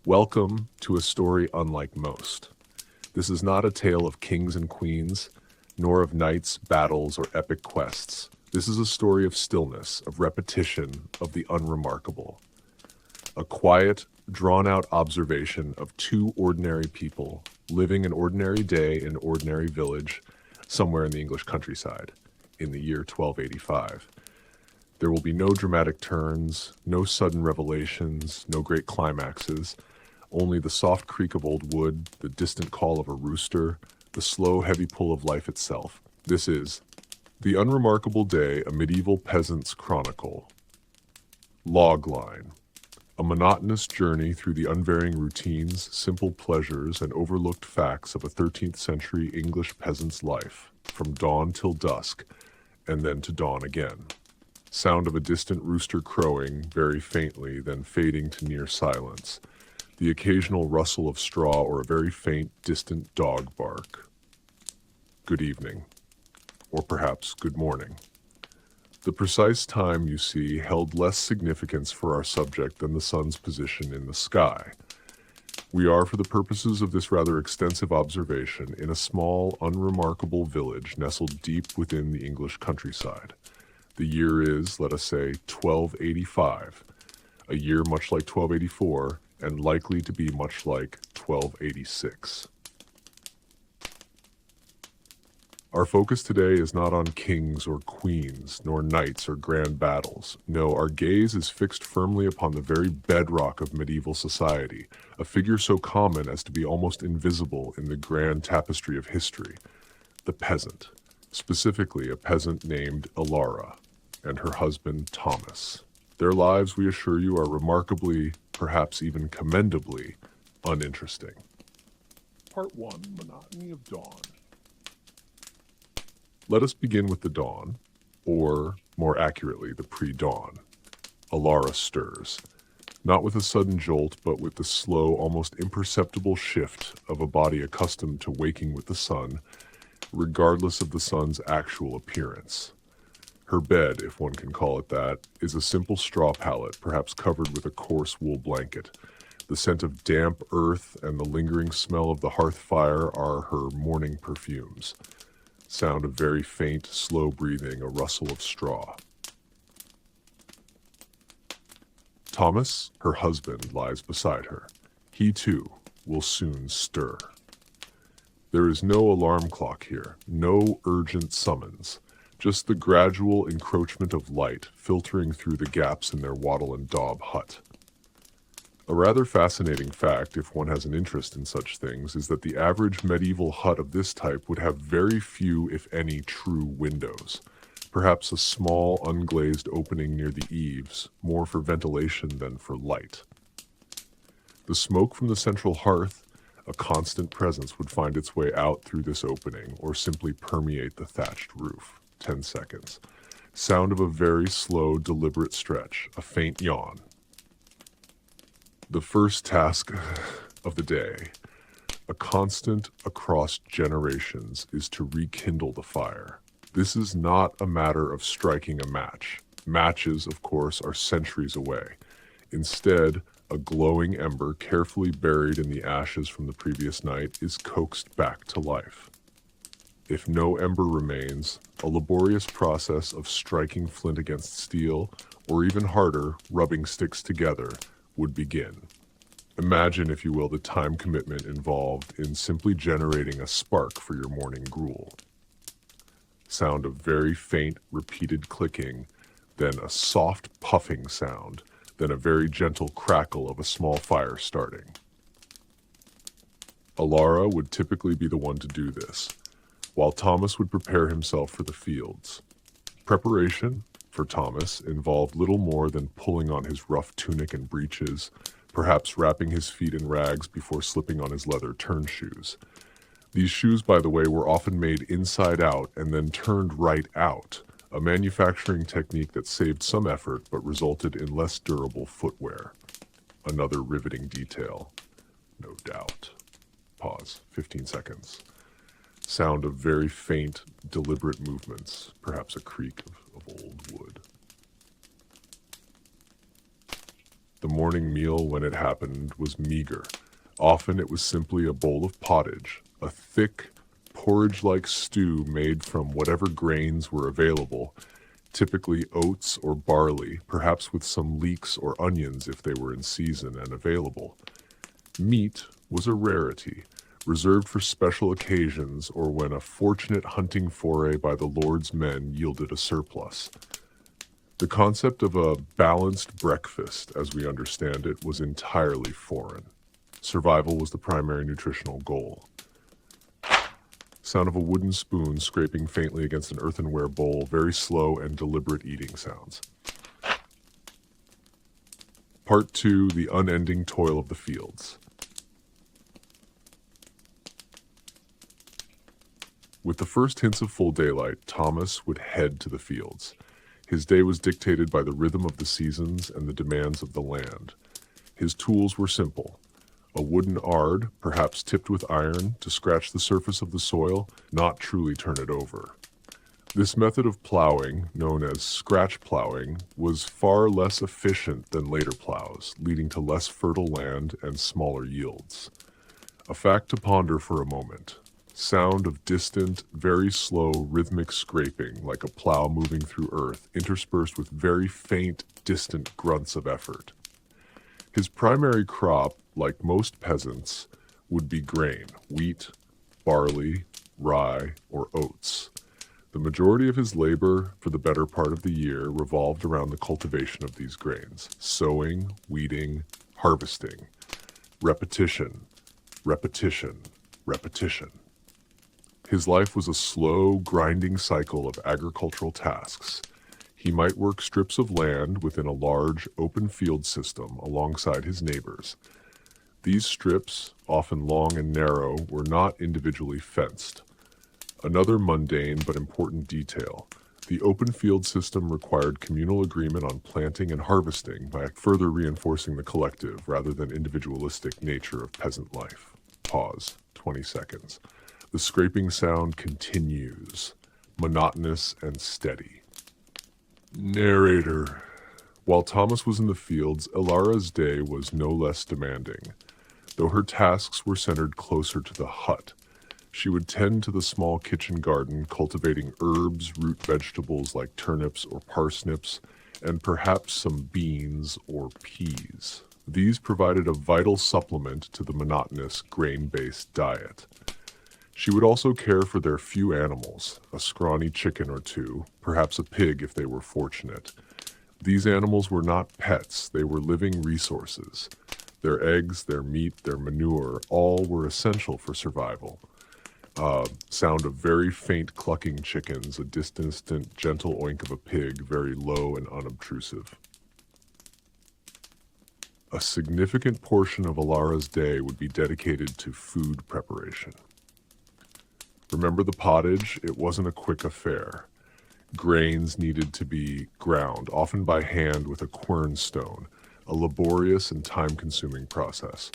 Welcome to a story unlike most. This is not a tale of kings and queens, nor of knights, battles, or epic quests. This is a story of stillness, of repetition, of the unremarkable. A quiet, drawn-out observation of two ordinary people living an ordinary day in an ordinary village somewhere in the English countryside in the year 1285. There will be no dramatic turns, no sudden revelations, no great climaxes, only the soft creak of old wood, the distant call of a rooster, the slow, heavy pull of life itself. This is The Unremarkable Day, a Medieval Peasant's Chronicle. Logline. A monotonous journey through the unvarying routines, simple pleasures, and overlooked facts of a 13th century English peasant's life, from dawn till dusk, and then to dawn again. Sound of a distant rooster crowing, very faintly, then fading to near silence. The occasional rustle of straw or a very faint, distant dog bark. Good evening. Or perhaps good morning. The precise time, you see, held less significance for our subject than the sun's position in the sky. We are, for the purposes of this rather extensive observation, in a small, unremarkable village nestled deep within the English countryside. The year is, let us say, 1285, a year much like 1284, and likely to be much like 1286. Our focus today is not on kings or queens, nor knights or grand battles. No, our gaze is fixed firmly upon the very bedrock of medieval society, a figure so common as to be almost invisible in the grand tapestry of history, the peasant, specifically a peasant named Alara, and her husband Thomas. Their lives, we assure you, are remarkably, perhaps even commendably, uninteresting. Part 1. Monotony of Dawn. Let us begin with the dawn, or, more accurately, the pre-dawn. Alara stirs, not with a sudden jolt, but with the slow, almost imperceptible shift of a body accustomed to waking with the sun, regardless of the sun's actual appearance. Her bed, if one can call it that, is a simple straw pallet, perhaps covered with a coarse wool blanket. The scent of damp earth and the lingering smell of the hearth fire are her morning perfumes. Sound of very faint, slow breathing, a rustle of straw. Thomas, her husband, lies beside her. He, too, will soon stir. There is no alarm clock here, no urgent summons, just the gradual encroachment of light filtering through the gaps in their wattle and daub hut. A rather fascinating fact, if one has an interest in such things, is that the average medieval hut of this type would have very few, if any, true windows. Perhaps a small, unglazed opening near the eaves, more for ventilation than for light. The smoke from the central hearth, a constant presence, would find its way out through this opening, or simply permeate the thatched roof. 10 seconds. Sound of a very slow, deliberate stretch, a faint yawn. The first task of the day, a constant across generations, is to rekindle the fire. This is not a matter of striking a match. Matches, of course, are centuries away. Instead, a glowing ember, carefully buried in the ashes from the previous night, is coaxed back to life. If no ember remains, a laborious process of striking flint against steel, or even harder, rubbing sticks together, would begin. Imagine, if you will, the time commitment involved in simply generating a spark for your morning gruel. Sound of very faint, repeated clicking, then a soft puffing sound, then a very gentle crackle of a small fire starting. Alara would typically be the one to do this, while Thomas would prepare himself for the fields. Preparation, for Thomas, involved little more than pulling on his rough tunic and breeches, perhaps wrapping his feet in rags before slipping on his leather turn shoes. These shoes, by the way, were often made inside out and then turned right out, a manufacturing technique that saved some effort but resulted in less durable footwear. Another riveting detail, no doubt. Pause. 15 seconds. Sound of very faint, deliberate movements, perhaps a creak of old wood. The morning meal, when it happened, was meager. Often it was simply a bowl of pottage, a thick, porridge-like stew made from whatever grains were available, typically oats or barley, perhaps with some leeks or onions if they were in season and available. Meat was a rarity, reserved for special occasions or when a fortunate hunting foray by the Lord's men yielded a surplus. The concept of a balanced breakfast, as we understand it, was entirely foreign. Survival was the primary nutritional goal. Sound of a wooden spoon scraping faintly against an earthenware bowl, very slow and deliberate eating sounds. Part 2, the unending toil of the fields. With the first hints of full daylight, Thomas would head to the fields. His day was dictated by the rhythm of the seasons and the demands of the land. His tools were simple. A wooden ard, perhaps tipped with iron, to scratch the surface of the soil, not truly turn it over. This method of plowing, known as scratch plowing, was far less efficient than later plows, leading to less fertile land and smaller yields. A fact to ponder for a moment. Sound of distant, very slow, rhythmic scraping, like a plow moving through earth, interspersed with very faint, distant grunts of effort. His primary crop, like most peasants, would be grain, wheat, barley, rye, or oats. The majority of his labor for the better part of the year revolved around the cultivation of these grains, sowing, weeding, harvesting. Repetition, repetition, repetition. His life was a slow, grinding cycle of agricultural tasks. He might work strips of land within a large, open field system alongside his neighbors. These strips, often long and narrow, were not individually fenced. Another mundane but important detail. The open field system required communal agreement on planting and harvesting by further reinforcing the collective rather than individualistic nature of peasant life. Pause. 20 seconds. The scraping sound continues, monotonous and steady. Narrator. While Thomas was in the fields, Elara's day was no less demanding. Though her tasks were centered closer to the hut, she would tend to the small kitchen garden, cultivating herbs, root vegetables like turnips or parsnips, and perhaps some beans or peas. These provided a vital supplement to the monotonous grain-based diet. She would also care for their few animals, a scrawny chicken or two, perhaps a pig if they were fortunate. These animals were not pets, they were living resources. Their eggs, their meat, their manure, all were essential for survival. Sound of very faint clucking chickens, a distant, gentle oink of a pig, very low and unobtrusive. A significant portion of Elara's day would be dedicated to food preparation. Remember the pottage? It wasn't a quick affair. Grains needed to be ground, often by hand with a quern stone, a laborious and time-consuming process.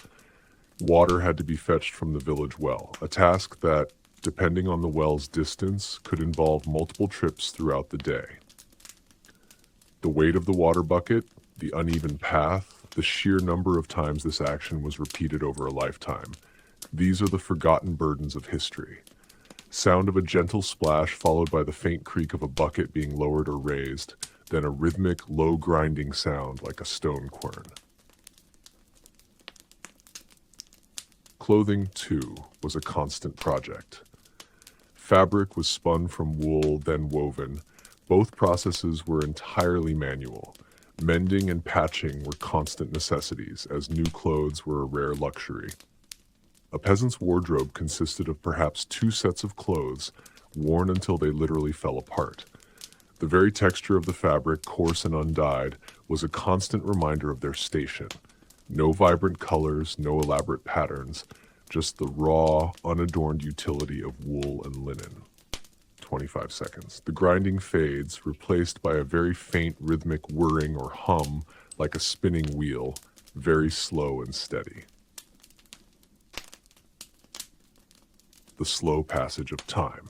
Water had to be fetched from the village well, a task that, depending on the well's distance, could involve multiple trips throughout the day. The weight of the water bucket, the uneven path, the sheer number of times this action was repeated over a lifetime. These are the forgotten burdens of history. Sound of a gentle splash followed by the faint creak of a bucket being lowered or raised, then a rhythmic, low grinding sound like a stone quern. Clothing, too, was a constant project. Fabric was spun from wool, then woven. Both processes were entirely manual. Mending and patching were constant necessities, as new clothes were a rare luxury. A peasant's wardrobe consisted of perhaps 2 sets of clothes, worn until they literally fell apart. The very texture of the fabric, coarse and undyed, was a constant reminder of their station. No vibrant colors, no elaborate patterns, just the raw, unadorned utility of wool and linen. 25 seconds. The grinding fades, replaced by a very faint rhythmic whirring or hum like a spinning wheel, very slow and steady. The slow passage of time.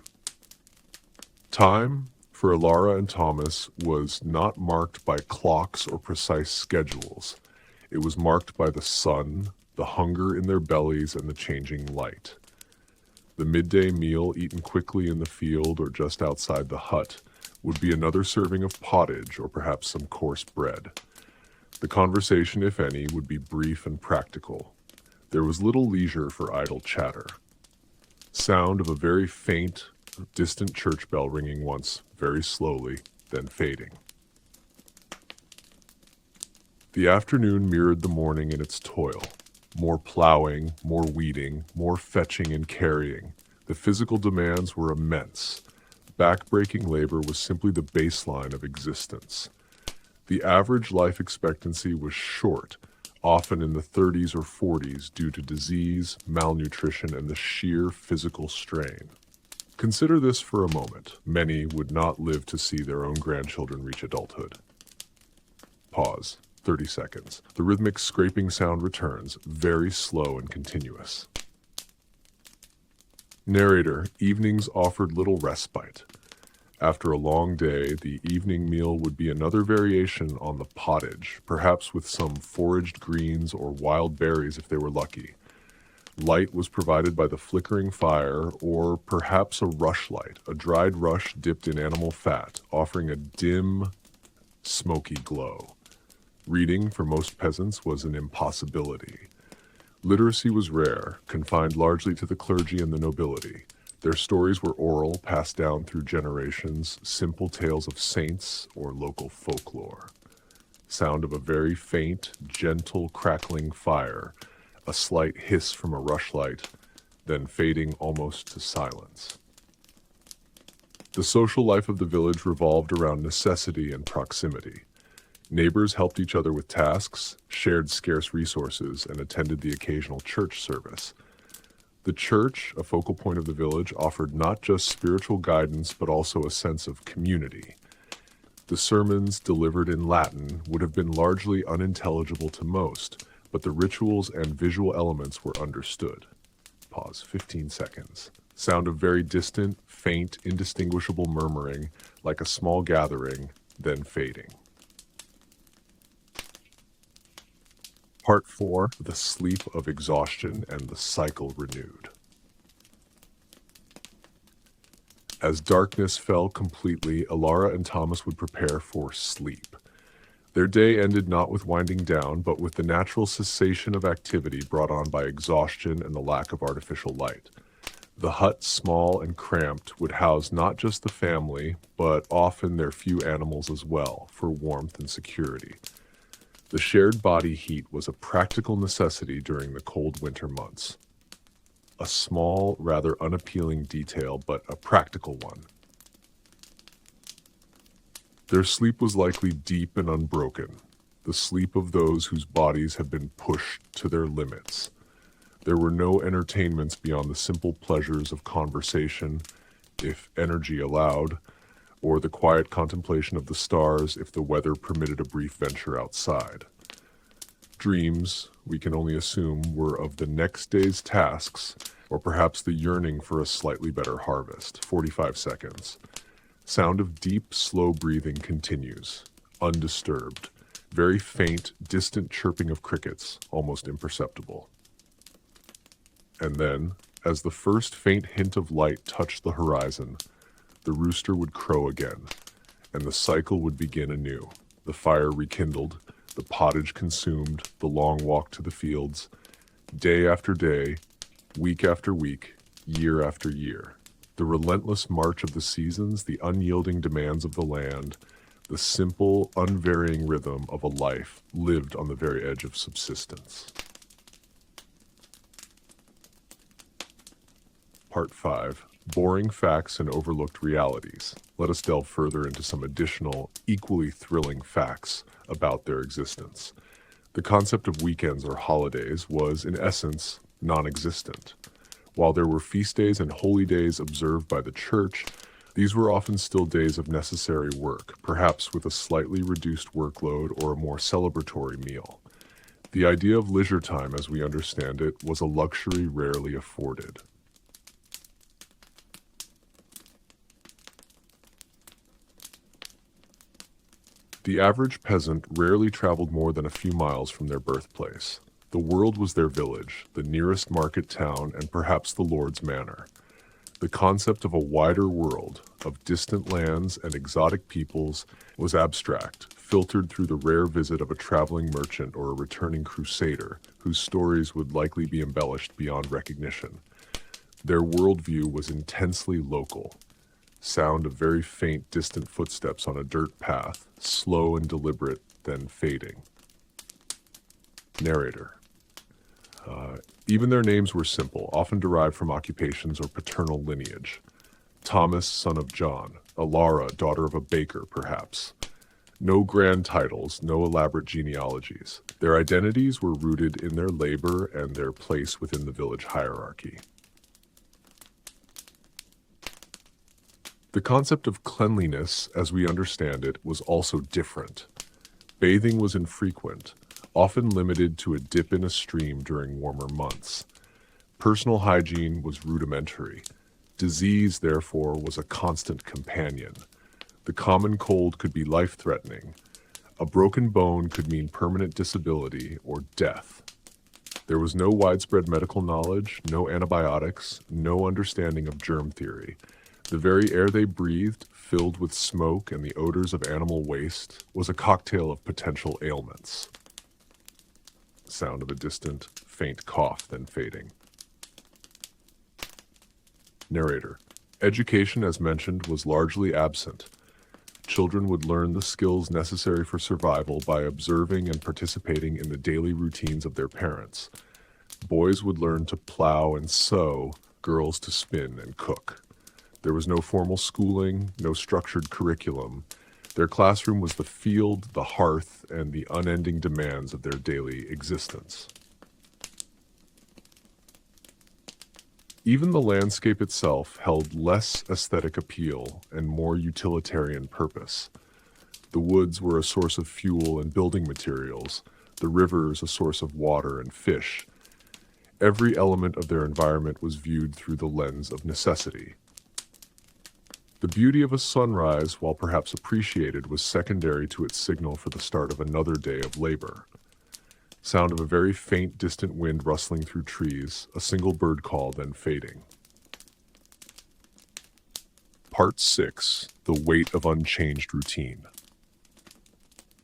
Time, for Elara and Thomas, was not marked by clocks or precise schedules. It was marked by the sun, the hunger in their bellies, and the changing light. The midday meal, eaten quickly in the field or just outside the hut, would be another serving of pottage or perhaps some coarse bread. The conversation, if any, would be brief and practical. There was little leisure for idle chatter. Sound of a very faint, distant church bell ringing once, very slowly, then fading. The afternoon mirrored the morning in its toil. More plowing, more weeding, more fetching and carrying. The physical demands were immense. Back-breaking labor was simply the baseline of existence. The average life expectancy was short, often in the 30s or 40s due to disease, malnutrition, and the sheer physical strain. Consider this for a moment. Many would not live to see their own grandchildren reach adulthood. Pause. 30 seconds. The rhythmic scraping sound returns, very slow and continuous. Narrator, evenings offered little respite. After a long day, the evening meal would be another variation on the pottage, perhaps with some foraged greens or wild berries if they were lucky. Light was provided by the flickering fire, or perhaps a rushlight, a dried rush dipped in animal fat, offering a dim, smoky glow. Reading, for most peasants, was an impossibility. Literacy was rare, confined largely to the clergy and the nobility. Their stories were oral, passed down through generations, simple tales of saints or local folklore. Sound of a very faint, gentle, crackling fire, a slight hiss from a rushlight, then fading almost to silence. The social life of the village revolved around necessity and proximity. Neighbors helped each other with tasks, shared scarce resources, and attended the occasional church service. The church, a focal point of the village, offered not just spiritual guidance but also a sense of community. The sermons, delivered in Latin, would have been largely unintelligible to most, but the rituals and visual elements were understood. Pause. 15 seconds. Sound of very distant, faint, indistinguishable murmuring, like a small gathering, then fading. Part 4, the sleep of exhaustion and the cycle renewed. As darkness fell completely, Alara and Thomas would prepare for sleep. Their day ended not with winding down, but with the natural cessation of activity brought on by exhaustion and the lack of artificial light. The hut, small and cramped, would house not just the family, but often their few animals as well, for warmth and security. The shared body heat was a practical necessity during the cold winter months. A small, rather unappealing detail, but a practical one. Their sleep was likely deep and unbroken, the sleep of those whose bodies have been pushed to their limits. There were no entertainments beyond the simple pleasures of conversation, if energy allowed, or the quiet contemplation of the stars if the weather permitted a brief venture outside. Dreams, we can only assume, were of the next day's tasks, or perhaps the yearning for a slightly better harvest. 45 seconds. Sound of deep, slow breathing continues, undisturbed. Very faint, distant chirping of crickets, almost imperceptible. And then, as the first faint hint of light touched the horizon, the rooster would crow again, and the cycle would begin anew. The fire rekindled, the pottage consumed, the long walk to the fields, day after day, week after week, year after year. The relentless march of the seasons, the unyielding demands of the land, the simple, unvarying rhythm of a life lived on the very edge of subsistence. Part 5. Boring facts and overlooked realities. Let us delve further into some additional, equally thrilling facts about their existence. The concept of weekends or holidays was, in essence, non-existent. While there were feast days and holy days observed by the church, these were often still days of necessary work, perhaps with a slightly reduced workload or a more celebratory meal. The idea of leisure time, as we understand it, was a luxury rarely afforded. The average peasant rarely traveled more than a few miles from their birthplace. The world was their village, the nearest market town, and perhaps the lord's manor. The concept of a wider world, of distant lands and exotic peoples, was abstract, filtered through the rare visit of a traveling merchant or a returning crusader, whose stories would likely be embellished beyond recognition. Their worldview was intensely local. Sound of very faint, distant footsteps on a dirt path, slow and deliberate, then fading. Narrator. Even their names were simple, often derived from occupations or paternal lineage. Thomas, son of John. Alara, daughter of a baker, perhaps. No grand titles, no elaborate genealogies. Their identities were rooted in their labor and their place within the village hierarchy. The concept of cleanliness, as we understand it, was also different. Bathing was infrequent, often limited to a dip in a stream during warmer months. Personal hygiene was rudimentary. Disease, therefore, was a constant companion. The common cold could be life-threatening. A broken bone could mean permanent disability or death. There was no widespread medical knowledge, no antibiotics, no understanding of germ theory. The very air they breathed, filled with smoke and the odors of animal waste, was a cocktail of potential ailments. Sound of a distant, faint cough, then fading. Narrator. Education, as mentioned, was largely absent. Children would learn the skills necessary for survival by observing and participating in the daily routines of their parents. Boys would learn to plow and sow, girls to spin and cook. There was no formal schooling, no structured curriculum. Their classroom was the field, the hearth, and the unending demands of their daily existence. Even the landscape itself held less aesthetic appeal and more utilitarian purpose. The woods were a source of fuel and building materials, the rivers a source of water and fish. Every element of their environment was viewed through the lens of necessity. The beauty of a sunrise, while perhaps appreciated, was secondary to its signal for the start of another day of labor. Sound of a very faint, distant wind rustling through trees, a single bird call, then fading. Part 6. The Weight of Unchanged Routine.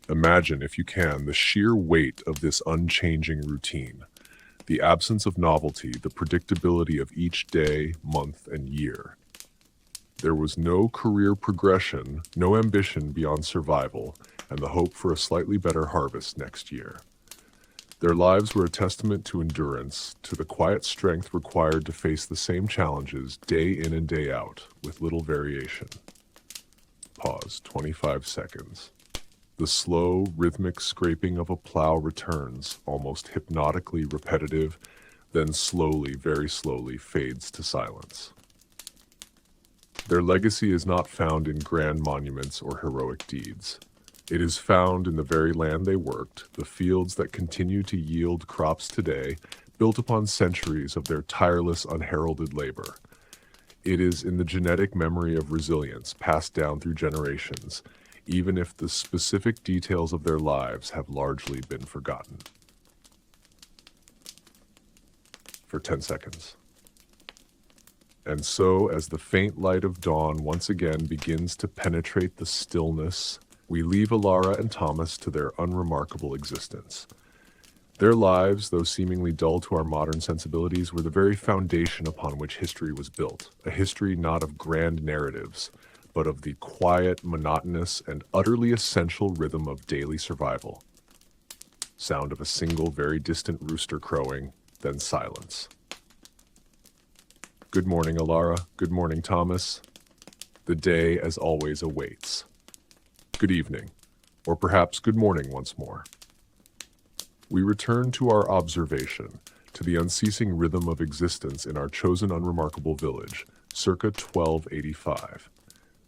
Imagine, if you can, the sheer weight of this unchanging routine. The absence of novelty, the predictability of each day, month, and year. There was no career progression, no ambition beyond survival, and the hope for a slightly better harvest next year. Their lives were a testament to endurance, to the quiet strength required to face the same challenges day in and day out, with little variation. Pause, 25 seconds. The slow, rhythmic scraping of a plow returns, almost hypnotically repetitive, then slowly, very slowly fades to silence. Their legacy is not found in grand monuments or heroic deeds. It is found in the very land they worked, the fields that continue to yield crops today, built upon centuries of their tireless, unheralded labor. It is in the genetic memory of resilience passed down through generations, even if the specific details of their lives have largely been forgotten. For 10 seconds. And so, as the faint light of dawn once again begins to penetrate the stillness, we leave Alara and Thomas to their unremarkable existence. Their lives, though seemingly dull to our modern sensibilities, were the very foundation upon which history was built, a history not of grand narratives, but of the quiet, monotonous, and utterly essential rhythm of daily survival. Sound of a single, very distant rooster crowing, then silence. Good morning, Alara. Good morning, Thomas. The day, as always, awaits. Good evening, or perhaps good morning once more. We return to our observation, to the unceasing rhythm of existence in our chosen unremarkable village, circa 1285.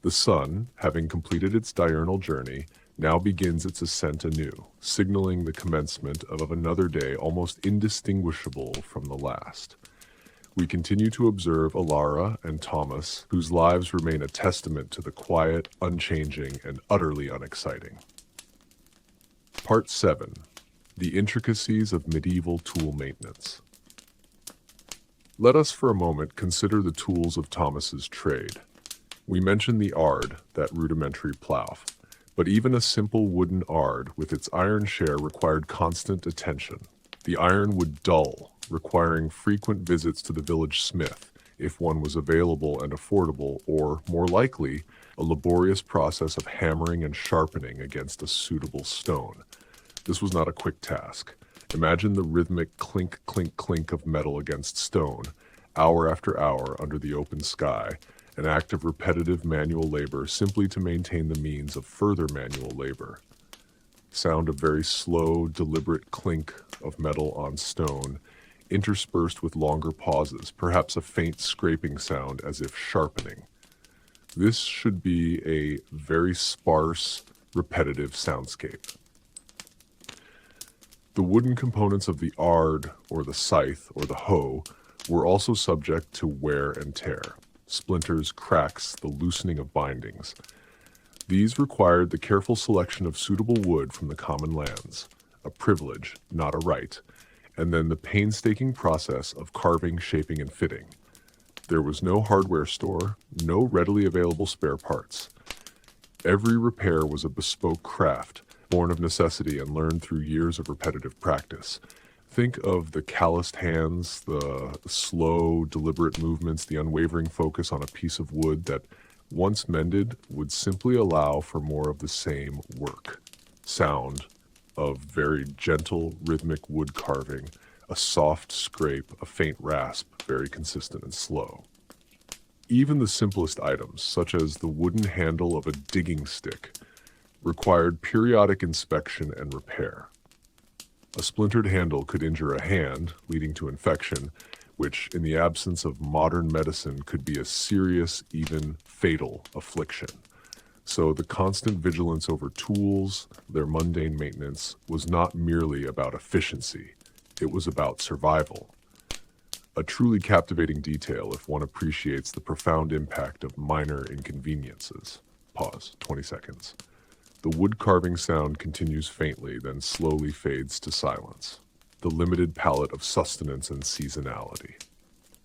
The sun, having completed its diurnal journey, now begins its ascent anew, signaling the commencement of another day almost indistinguishable from the last. We continue to observe Alara and Thomas, whose lives remain a testament to the quiet, unchanging, and utterly unexciting. Part 7. The Intricacies of Medieval Tool Maintenance. Let us for a moment consider the tools of Thomas's trade. We mentioned the ard, that rudimentary plough, but even a simple wooden ard with its iron share required constant attention. The iron would dull, requiring frequent visits to the village smith, if one was available and affordable, or, more likely, a laborious process of hammering and sharpening against a suitable stone. This was not a quick task. Imagine the rhythmic clink, clink, clink of metal against stone, hour after hour under the open sky, an act of repetitive manual labor simply to maintain the means of further manual labor. Sound of very slow, deliberate clink of metal on stone, interspersed with longer pauses, perhaps a faint scraping sound as if sharpening. This should be a very sparse, repetitive soundscape. The wooden components of the ard, or the scythe, or the hoe, were also subject to wear and tear. Splinters, cracks, the loosening of bindings. These required the careful selection of suitable wood from the common lands, a privilege, not a right, and then the painstaking process of carving, shaping, and fitting. There was no hardware store, no readily available spare parts. Every repair was a bespoke craft, born of necessity and learned through years of repetitive practice. Think of the calloused hands, the slow, deliberate movements, the unwavering focus on a piece of wood that, once mended, would simply allow for more of the same work. Sound of very gentle, rhythmic wood carving, a soft scrape, a faint rasp, very consistent and slow. Even the simplest items, such as the wooden handle of a digging stick, required periodic inspection and repair. A splintered handle could injure a hand, leading to infection, which, in the absence of modern medicine, could be a serious, even fatal affliction. So the constant vigilance over tools, their mundane maintenance, was not merely about efficiency. It was about survival. A truly captivating detail if one appreciates the profound impact of minor inconveniences. Pause, 20 seconds. The wood carving sound continues faintly, then slowly fades to silence. The limited palette of sustenance and seasonality.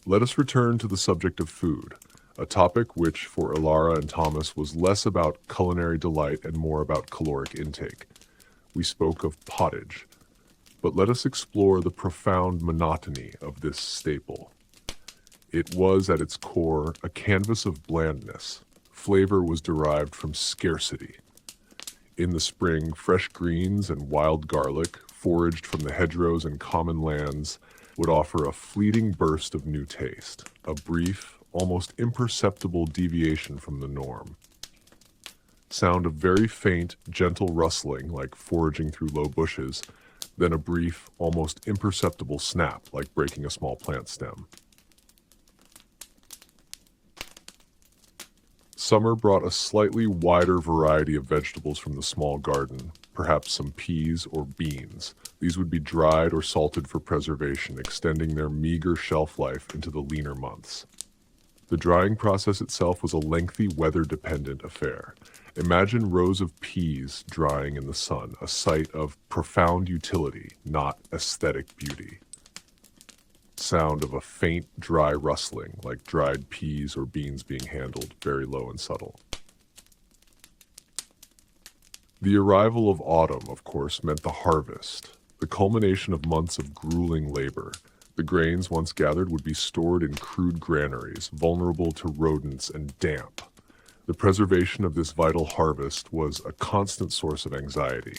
Let us return to the subject of food, a topic which, for Ilara and Thomas, was less about culinary delight and more about caloric intake. We spoke of pottage, but let us explore the profound monotony of this staple. It was, at its core, a canvas of blandness. Flavor was derived from scarcity. In the spring, fresh greens and wild garlic, foraged from the hedgerows and common lands, would offer a fleeting burst of new taste, a brief, almost imperceptible deviation from the norm. Sound of very faint, gentle rustling, like foraging through low bushes, then a brief, almost imperceptible snap, like breaking a small plant stem. Summer brought a slightly wider variety of vegetables from the small garden, perhaps some peas or beans. These would be dried or salted for preservation, extending their meager shelf life into the leaner months. The drying process itself was a lengthy, weather-dependent affair. Imagine rows of peas drying in the sun, a sight of profound utility, not aesthetic beauty. Sound of a faint, dry rustling, like dried peas or beans being handled, very low and subtle. The arrival of autumn, of course, meant the harvest, the culmination of months of grueling labor. The grains once gathered would be stored in crude granaries, vulnerable to rodents and damp. The preservation of this vital harvest was a constant source of anxiety.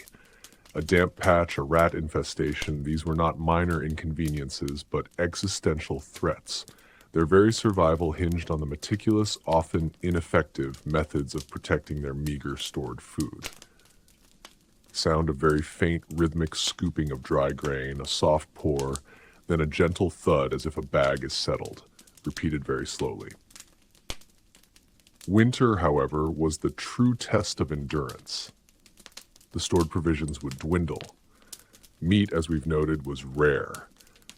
A damp patch, a rat infestation, these were not minor inconveniences, but existential threats. Their very survival hinged on the meticulous, often ineffective, methods of protecting their meager stored food. Sound of very faint, rhythmic scooping of dry grain, a soft pour, then a gentle thud as if a bag is settled, repeated very slowly. Winter, however, was the true test of endurance. The stored provisions would dwindle. Meat, as we've noted, was rare.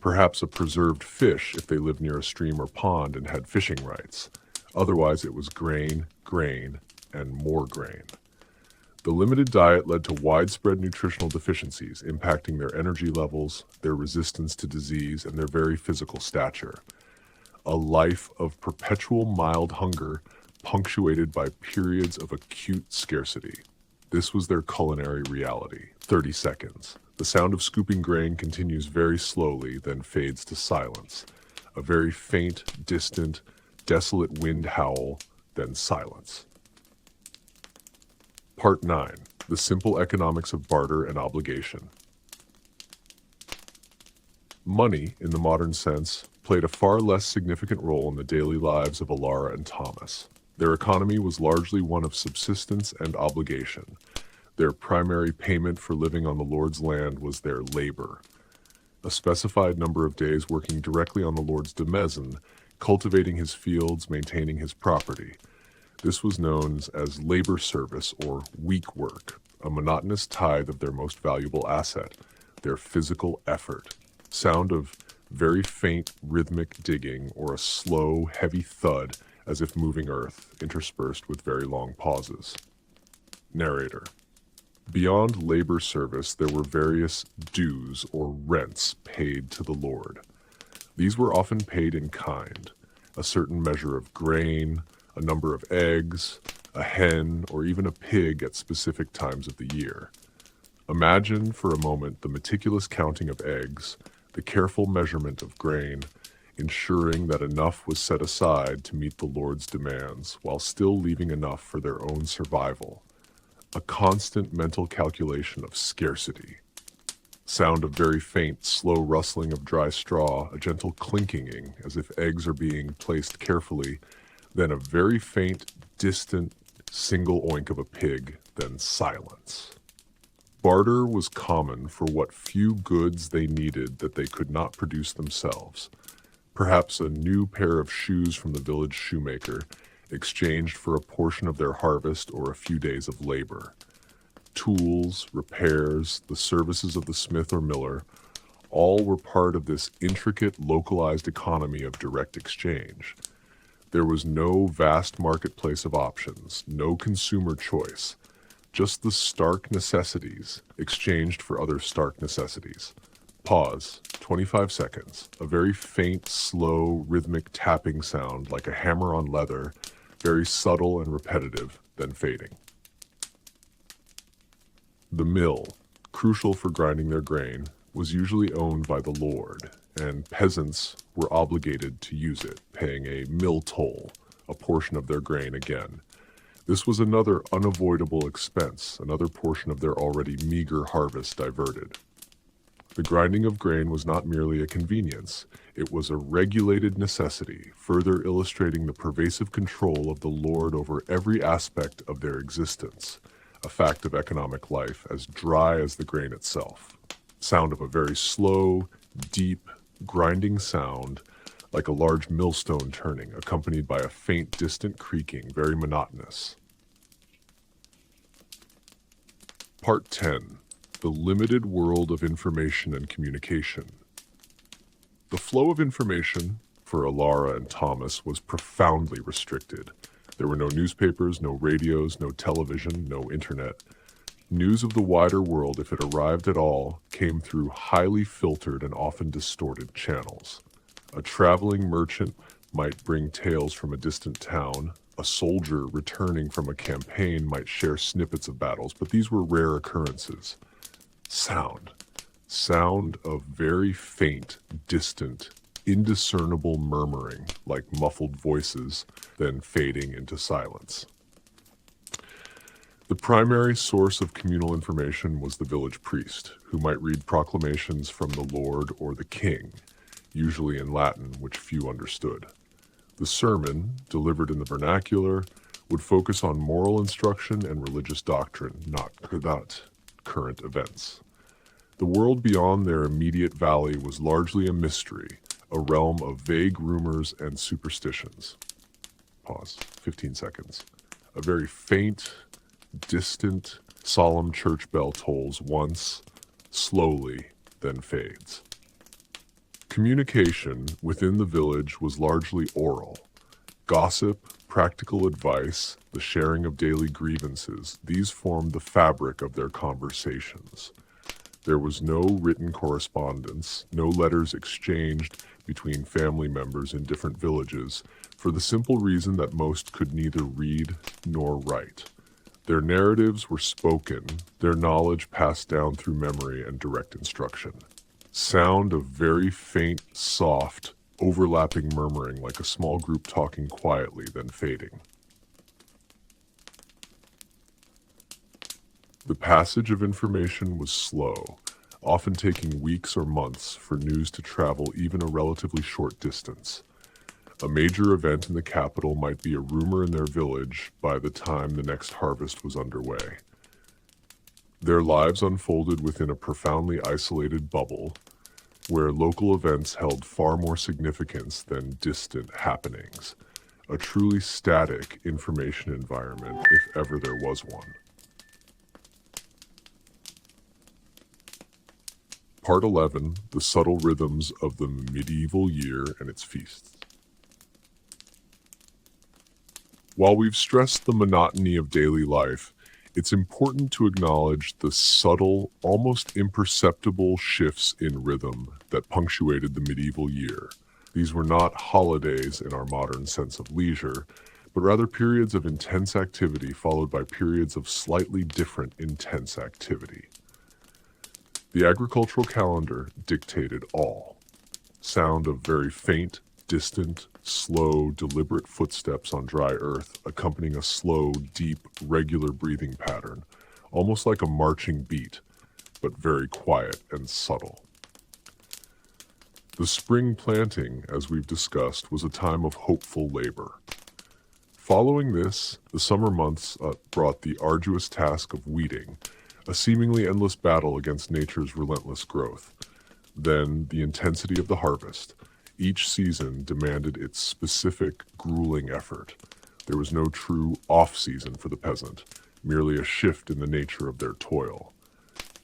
Perhaps a preserved fish if they lived near a stream or pond and had fishing rights. Otherwise, it was grain, grain, and more grain. The limited diet led to widespread nutritional deficiencies, impacting their energy levels, their resistance to disease, and their very physical stature. A life of perpetual mild hunger, punctuated by periods of acute scarcity. This was their culinary reality. 30 seconds. The sound of scooping grain continues very slowly, then fades to silence. A very faint, distant, desolate wind howl, then silence. Part 9. The simple economics of barter and obligation. Money, in the modern sense, played a far less significant role in the daily lives of Alara and Thomas. Their economy was largely one of subsistence and obligation. Their primary payment for living on the Lord's land was their labor. A specified number of days working directly on the Lord's demesne, cultivating his fields, maintaining his property. This was known as labor service or week work, a monotonous tithe of their most valuable asset, their physical effort. Sound of very faint rhythmic digging or a slow, heavy thud as if moving earth, interspersed with very long pauses. Narrator. Beyond labor service, there were various dues or rents paid to the Lord. These were often paid in kind, a certain measure of grain, a number of eggs, a hen, or even a pig at specific times of the year. Imagine for a moment the meticulous counting of eggs, the careful measurement of grain, ensuring that enough was set aside to meet the Lord's demands while still leaving enough for their own survival. A constant mental calculation of scarcity. Sound of very faint, slow rustling of dry straw, a gentle clinking as if eggs are being placed carefully, then a very faint, distant, single oink of a pig, then silence. Barter was common for what few goods they needed that they could not produce themselves. Perhaps a new pair of shoes from the village shoemaker, exchanged for a portion of their harvest or a few days of labor. Tools, repairs, the services of the smith or miller, all were part of this intricate, localized economy of direct exchange. There was no vast marketplace of options, no consumer choice, just the stark necessities exchanged for other stark necessities. Pause, 25 seconds, a very faint, slow, rhythmic tapping sound like a hammer on leather, very subtle and repetitive, then fading. The mill, crucial for grinding their grain, was usually owned by the lord, and peasants were obligated to use it, paying a mill toll, a portion of their grain again. This was another unavoidable expense, another portion of their already meager harvest diverted. The grinding of grain was not merely a convenience, it was a regulated necessity, further illustrating the pervasive control of the lord over every aspect of their existence, a fact of economic life as dry as the grain itself. Sound of a very slow, deep, grinding sound, like a large millstone turning, accompanied by a faint, distant creaking, very monotonous. Part 10. The limited world of information and communication. The flow of information for Alara and Thomas was profoundly restricted. There were no newspapers, no radios, no television, no internet. News of the wider world, if it arrived at all, came through highly filtered and often distorted channels. A traveling merchant might bring tales from a distant town. A soldier returning from a campaign might share snippets of battles, but these were rare occurrences. Sound of very faint, distant, indiscernible murmuring, like muffled voices, then fading into silence. The primary source of communal information was the village priest, who might read proclamations from the lord or the king, usually in Latin, which few understood. The sermon, delivered in the vernacular, would focus on moral instruction and religious doctrine, not current events. The world beyond their immediate valley was largely a mystery, a realm of vague rumors and superstitions. Pause, 15 seconds. A very faint, distant, solemn church bell tolls once, slowly, then fades. Communication within the village was largely oral. Gossip, practical advice, the sharing of daily grievances, these formed the fabric of their conversations. There was no written correspondence, no letters exchanged between family members in different villages, for the simple reason that most could neither read nor write. Their narratives were spoken, their knowledge passed down through memory and direct instruction. Sound of very faint, soft, overlapping murmuring like a small group talking quietly, then fading. The passage of information was slow, often taking weeks or months for news to travel even a relatively short distance. A major event in the capital might be a rumor in their village by the time the next harvest was underway. Their lives unfolded within a profoundly isolated bubble, where local events held far more significance than distant happenings. A truly static information environment, if ever there was one. Part 11, the subtle rhythms of the medieval year and its feasts. While we've stressed the monotony of daily life, it's important to acknowledge the subtle, almost imperceptible shifts in rhythm that punctuated the medieval year. These were not holidays in our modern sense of leisure, but rather periods of intense activity followed by periods of slightly different intense activity. The agricultural calendar dictated all. Sound of very faint, distant, slow, deliberate footsteps on dry earth, accompanying a slow, deep, regular breathing pattern, almost like a marching beat, but very quiet and subtle. The spring planting, as we've discussed, was a time of hopeful labor. Following this, the summer months brought the arduous task of weeding, a seemingly endless battle against nature's relentless growth. Then, the intensity of the harvest. Each season demanded its specific, grueling effort. There was no true off-season for the peasant, merely a shift in the nature of their toil.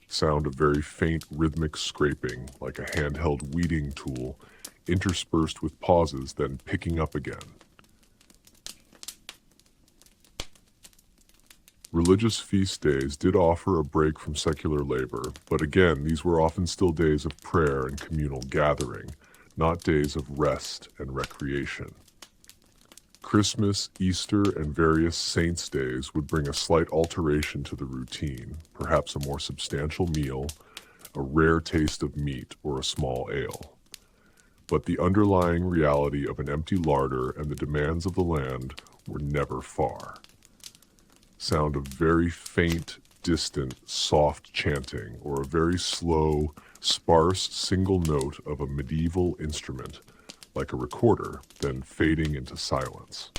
Sound of very faint rhythmic scraping, like a handheld weeding tool, interspersed with pauses, then picking up again. Religious feast days did offer a break from secular labor, but again, these were often still days of prayer and communal gathering, not days of rest and recreation. Christmas, Easter, and various saints' days would bring a slight alteration to the routine, perhaps a more substantial meal, a rare taste of meat, or a small ale. But the underlying reality of an empty larder and the demands of the land were never far. Sound of very faint, distant, soft chanting, or a very slow, sparse single note of a medieval instrument, like a recorder, then fading into silence.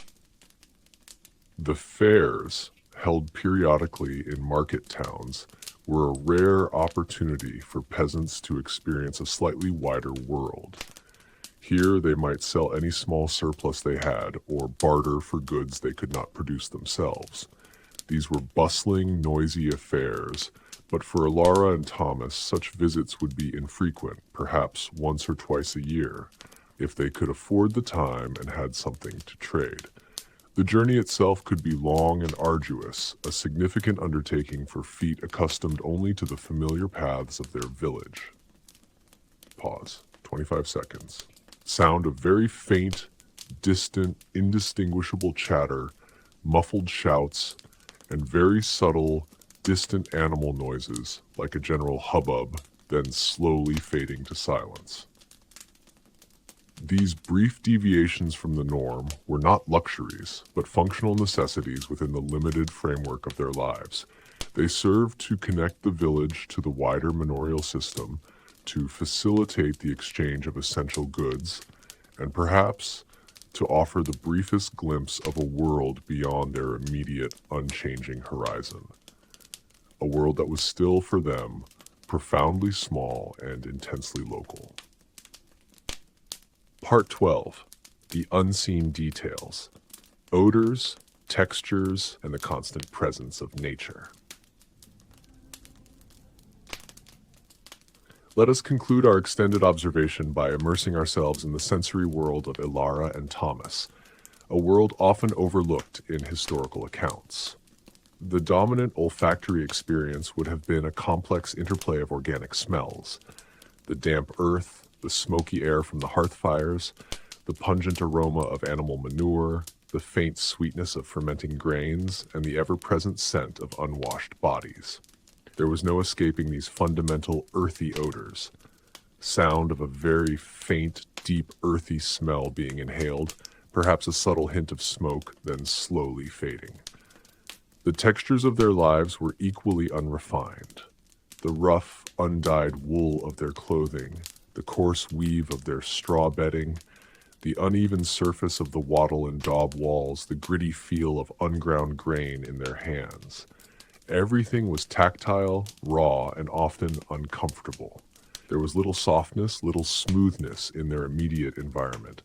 The fairs, held periodically in market towns, were a rare opportunity for peasants to experience a slightly wider world. Here they might sell any small surplus they had, or barter for goods they could not produce themselves. These were bustling, noisy affairs, but for Alara and Thomas, such visits would be infrequent, perhaps once or twice a year, if they could afford the time and had something to trade. The journey itself could be long and arduous, a significant undertaking for feet accustomed only to the familiar paths of their village. Pause. 25 seconds. Sound of very faint, distant, indistinguishable chatter, muffled shouts, and very subtle, distant animal noises, like a general hubbub, then slowly fading to silence. These brief deviations from the norm were not luxuries, but functional necessities within the limited framework of their lives. They served to connect the village to the wider manorial system, to facilitate the exchange of essential goods, and perhaps to offer the briefest glimpse of a world beyond their immediate, unchanging horizon. A world that was still, for them, profoundly small and intensely local. Part 12. The unseen details. Odors, textures, and the constant presence of nature. Let us conclude our extended observation by immersing ourselves in the sensory world of Ilara and Thomas. a world often overlooked in historical accounts. The dominant olfactory experience would have been a complex interplay of organic smells: the damp earth, the smoky air from the hearth fires, the pungent aroma of animal manure, the faint sweetness of fermenting grains, and the ever-present scent of unwashed bodies. There was no escaping these fundamental earthy odors. Sound of a very faint, deep, earthy smell being inhaled, perhaps a subtle hint of smoke, then slowly fading. The textures of their lives were equally unrefined. The rough, undyed wool of their clothing, the coarse weave of their straw bedding, the uneven surface of the wattle and daub walls, the gritty feel of unground grain in their hands. Everything was tactile, raw, and often uncomfortable. There was little softness, little smoothness in their immediate environment.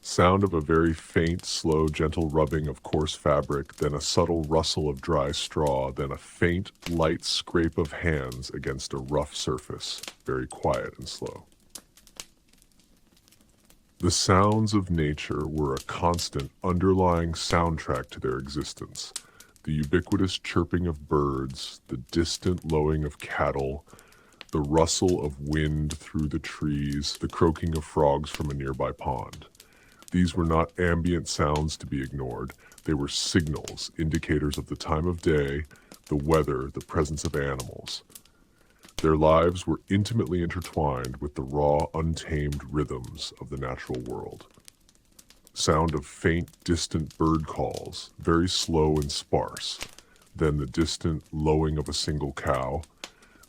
Sound of a very faint, slow, gentle rubbing of coarse fabric, then a subtle rustle of dry straw, then a faint, light scrape of hands against a rough surface, very quiet and slow. The sounds of nature were a constant, underlying soundtrack to their existence. The ubiquitous chirping of birds, the distant lowing of cattle, the rustle of wind through the trees, the croaking of frogs from a nearby pond. These were not ambient sounds to be ignored. They were signals, indicators of the time of day, the weather, the presence of animals. Their lives were intimately intertwined with the raw, untamed rhythms of the natural world. Sound of faint, distant bird calls, very slow and sparse, then the distant lowing of a single cow,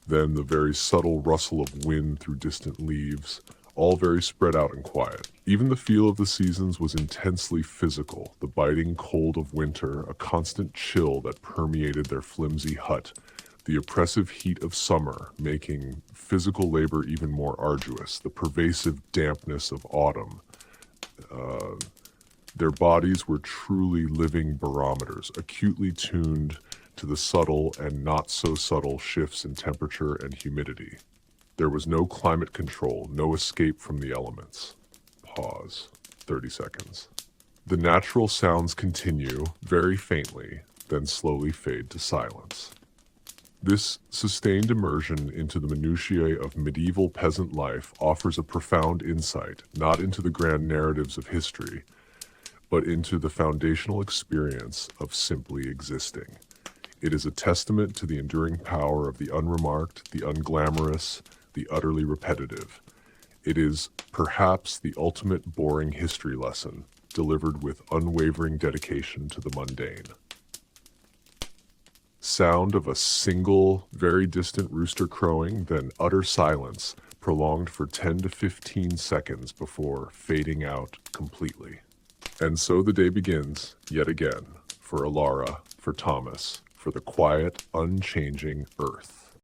then the very subtle rustle of wind through distant leaves, all very spread out and quiet. Even the feel of the seasons was intensely physical, the biting cold of winter, a constant chill that permeated their flimsy hut, the oppressive heat of summer, making physical labor even more arduous, the pervasive dampness of autumn. Their bodies were truly living barometers, acutely tuned to the subtle and not so subtle shifts in temperature and humidity. There was no climate control, no escape from the elements. Pause. 30 seconds. The natural sounds continue, very faintly, then slowly fade to silence. This sustained immersion into the minutiae of medieval peasant life offers a profound insight, not into the grand narratives of history, but into the foundational experience of simply existing. It is a testament to the enduring power of the unremarked, the unglamorous, the utterly repetitive. It is perhaps the ultimate boring history lesson, delivered with unwavering dedication to the mundane. Sound of a single, very distant rooster crowing, then utter silence, prolonged for 10 to 15 seconds before fading out completely. And so the day begins, yet again, for Alara, for Thomas, for the quiet, unchanging earth.